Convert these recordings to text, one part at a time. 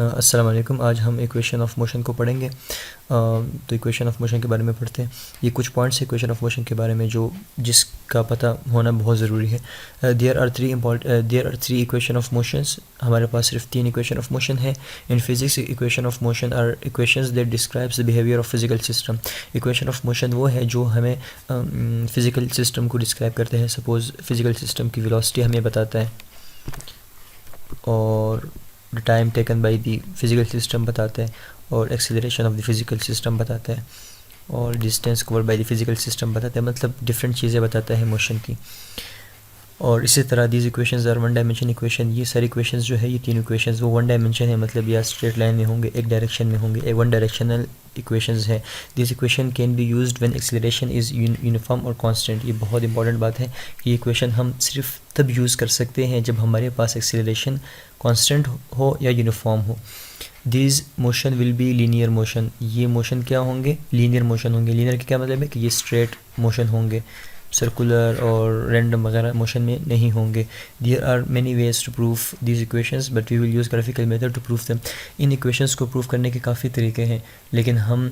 अस्सलाम वालेकुम। आज हम इक्वेशन ऑफ मोशन को पढ़ेंगे। तो इक्वेशन ऑफ मोशन के बारे में पढ़ते हैं। ये कुछ पॉइंट्स हैं इक्वेशन ऑफ मोशन के बारे में जो जिसका पता होना बहुत ज़रूरी है। There are three equation of motions. हमारे पास सिर्फ 3 इक्वेशन ऑफ मोशन है। In physics equation of motion are equations that describes the behaviour of physical system. Equation of motion वो है जो हमें फ़िज़िकल सिस्टम को डिस्क्राइब करते हैं। सपोज़ फ़िज़िकल सिस्टम की वेलोसिटी हमें बताता है, और the time taken by the physical system बताते हैं, और acceleration of the physical system बताते हैं, और distance covered by the physical system बताते हैं। मतलब डिफरेंट चीज़ें बताता है मोशन की। और इसी तरह these equations are one dimension equation. ये सारी इक्वेशंस जो है, ये 3 इक्वेशंस वो वन डायमेंशन है, मतलब या स्ट्रेट लाइन में होंगे, एक डायरेक्शन में होंगे, एक वन डायरेक्शनल इक्वेशंस है। This equation can be used when acceleration is uniform और कांस्टेंट। ये बहुत इंपॉर्टेंट बात है कि ये इक्वेशन हम सिर्फ तब यूज़ कर सकते हैं जब हमारे पास एक्सेलरेशन कांस्टेंट हो या यूनिफॉर्म हो। This motion will be linear motion. ये मोशन क्या होंगे? लीनियर मोशन होंगे। लीनियर का क्या मतलब है कि ये स्ट्रेट मोशन होंगे, सर्कुलर और रैंडम वगैरह मोशन में नहीं होंगे। There are many ways to proof these equations but we will use graphical method to proof them. इन इक्वेशंस को प्रूफ करने के काफ़ी तरीके हैं, लेकिन हम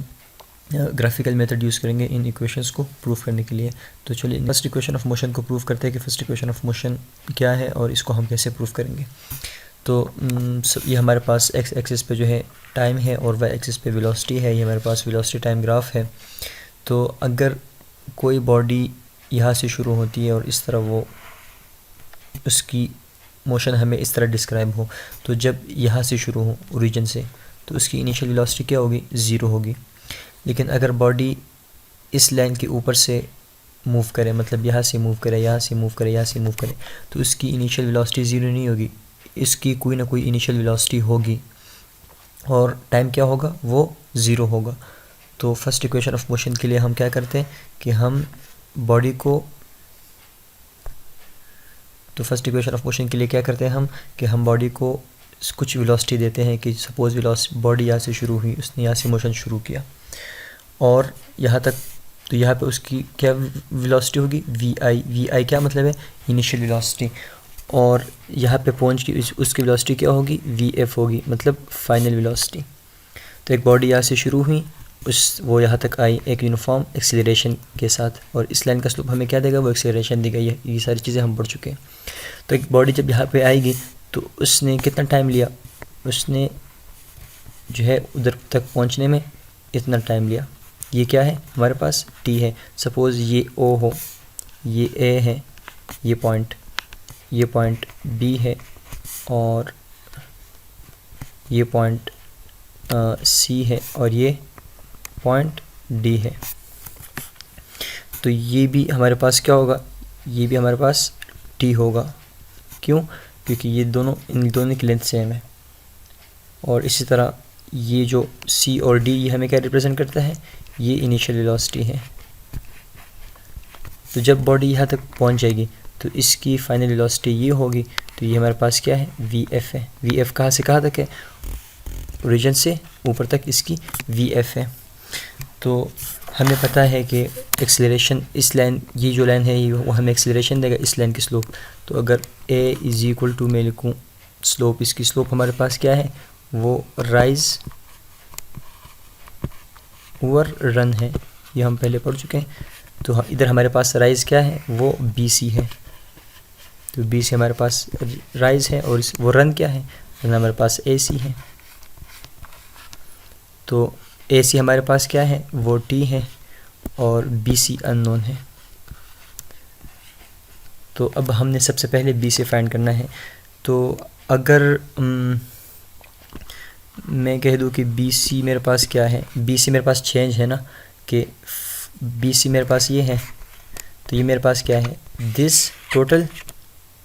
ग्राफिकल मेथड यूज़ करेंगे इन इक्वेशंस को प्रूफ करने के लिए। तो चलिए फर्स्ट इक्वेशन ऑफ मोशन को प्रूफ करते हैं कि फर्स्ट इक्वेशन ऑफ मोशन क्या है और इसको हम कैसे प्रूफ करेंगे। तो ये हमारे पास एक्स एक्सिस पे जो है टाइम है और वाई एक्सिस पे वेलोसिटी है। ये हमारे पास वेलोसिटी टाइम ग्राफ है। तो अगर कोई बॉडी यहाँ से शुरू होती है और इस तरह वो उसकी मोशन हमें इस तरह डिस्क्राइब हो, तो जब यहाँ से शुरू हो ओरिजिन से, तो उसकी इनिशियल वेलोसिटी क्या होगी? 0 होगी। लेकिन अगर बॉडी इस लाइन के ऊपर से मूव करे, मतलब यहाँ से मूव करे, यहाँ से मूव करे, यहाँ से मूव करे, तो उसकी इनिशियल वेलोसिटी 0 नहीं होगी, इसकी कोई ना कोई इनिशियल वेलोसिटी होगी, और टाइम क्या होगा? वो 0 होगा। तो फर्स्ट इक्वेशन ऑफ मोशन के लिए हम क्या करते हैं कि हम बॉडी को, तो फर्स्ट इक्वेशन ऑफ मोशन के लिए क्या करते हैं हम कि हम बॉडी को कुछ वेलोसिटी देते हैं कि सपोज बॉडी यहाँ से शुरू हुई, उसने यहाँ से मोशन शुरू किया और यहाँ तक, तो यहाँ पे उसकी क्या वेलोसिटी होगी? वी आई क्या मतलब है? Initial velocity. और यहाँ पे पहुँच की उसकी वेलोसिटी क्या होगी? वी एफ होगी, मतलब फाइनल वेलोसिटी। तो एक बॉडी यहाँ से शुरू हुई, वो यहाँ तक आई एक यूनिफॉर्म एक्सेलरेशन के साथ, और इस लाइन का स्लोप हमें क्या देगा? वो एक्सेलरेशन देगा। ये सारी चीज़ें हम पढ़ चुके हैं। तो एक बॉडी जब यहाँ पे आएगी तो उसने कितना टाइम लिया? उसने जो है उधर तक पहुँचने में इतना टाइम लिया। ये क्या है? हमारे पास टी है। सपोज़ ये ओ हो, ये ए है, ये पॉइंट बी है, और ये पॉइंट सी है, और ये पॉइंट डी है। तो ये भी हमारे पास क्या होगा? ये भी हमारे पास टी होगा। क्यों? क्योंकि ये दोनों, इन दोनों की लेंथ सेम है। और इसी तरह ये जो सी और डी, ये हमें क्या रिप्रेजेंट करता है? ये इनिशियल वेलोसिटी है। तो जब बॉडी यहाँ तक पहुँच जाएगी तो इसकी फाइनल वेलोसिटी ये होगी। तो ये हमारे पास क्या है? वी एफ है। वी एफ कहाँ से कहाँ तक है? ओरिजिन से ऊपर तक इसकी वी एफ है। तो हमें पता है कि एक्सेलरेशन इस लाइन, ये जो लाइन है ये वो हमें एक्सेलरेशन देगा इस लाइन की स्लोप। तो अगर a इज़ इक्वल टू मैं लिखूँ स्लोप, इसकी स्लोप हमारे पास क्या है? वो राइज ओवर रन है। ये हम पहले पढ़ चुके हैं। तो इधर हमारे पास राइज क्या है? वो बी सी है। तो बी सी हमारे पास राइज है, और वो रन क्या है? रन हमारे पास ए सी है। तो ए सी हमारे पास क्या है? वो टी है, और बी सी अननोन है। तो अब हमने सबसे पहले बी से फाइंड करना है। तो अगर मैं कह दूँ कि बी सी मेरे पास क्या है? बी सी मेरे पास चेंज है ना, कि बी सी मेरे पास ये है, तो ये मेरे पास क्या है? This total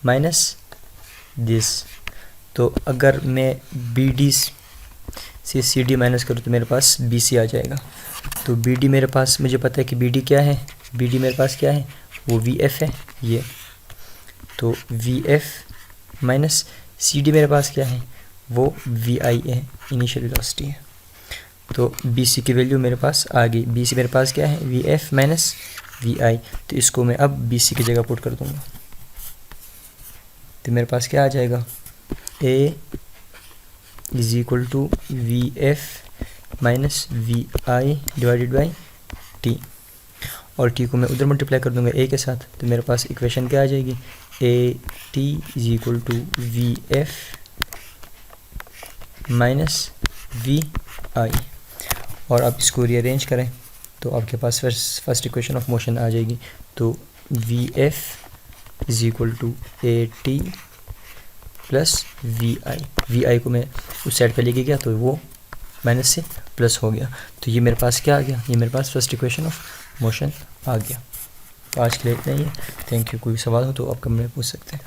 minus this. तो अगर मैं बी डी से सी डी माइनस करूँ तो मेरे पास बी सी आ जाएगा। तो बी डी मेरे पास, मुझे पता है कि बी डी क्या है? बी डी मेरे पास क्या है? वो वी एफ है ये। तो V F minus C D मेरे पास क्या है? वो वी आई है, इनिशियल वेलोसिटी है। तो बी सी की वैल्यू मेरे पास आ गई। बी सी मेरे पास क्या है, वी एफ माइनस वी आई। तो इसको मैं अब बी सी की जगह पुट कर दूँगा, तो मेरे पास क्या आ जाएगा, A is equal to V F minus V I divided by T, और टी को मैं उधर मल्टीप्लाई कर दूंगा ए के साथ। तो मेरे पास इक्वेशन क्या आ जाएगी, A T is equal to V F minus V I. और आप इसको रीअरेंज करें तो आपके पास फर्स्ट इक्वेशन ऑफ मोशन आ जाएगी। तो V F is equal to A T plus V I को मैं उस साइड पे लेके गया तो वो माइनस से प्लस हो गया। तो ये मेरे पास क्या आ गया, ये मेरे पास फर्स्ट इक्वेशन ऑफ मोशन आ गया। तो आज के लिए इतना ही है। Thank you. कोई सवाल हो तो आप कमेंट में पूछ सकते हैं।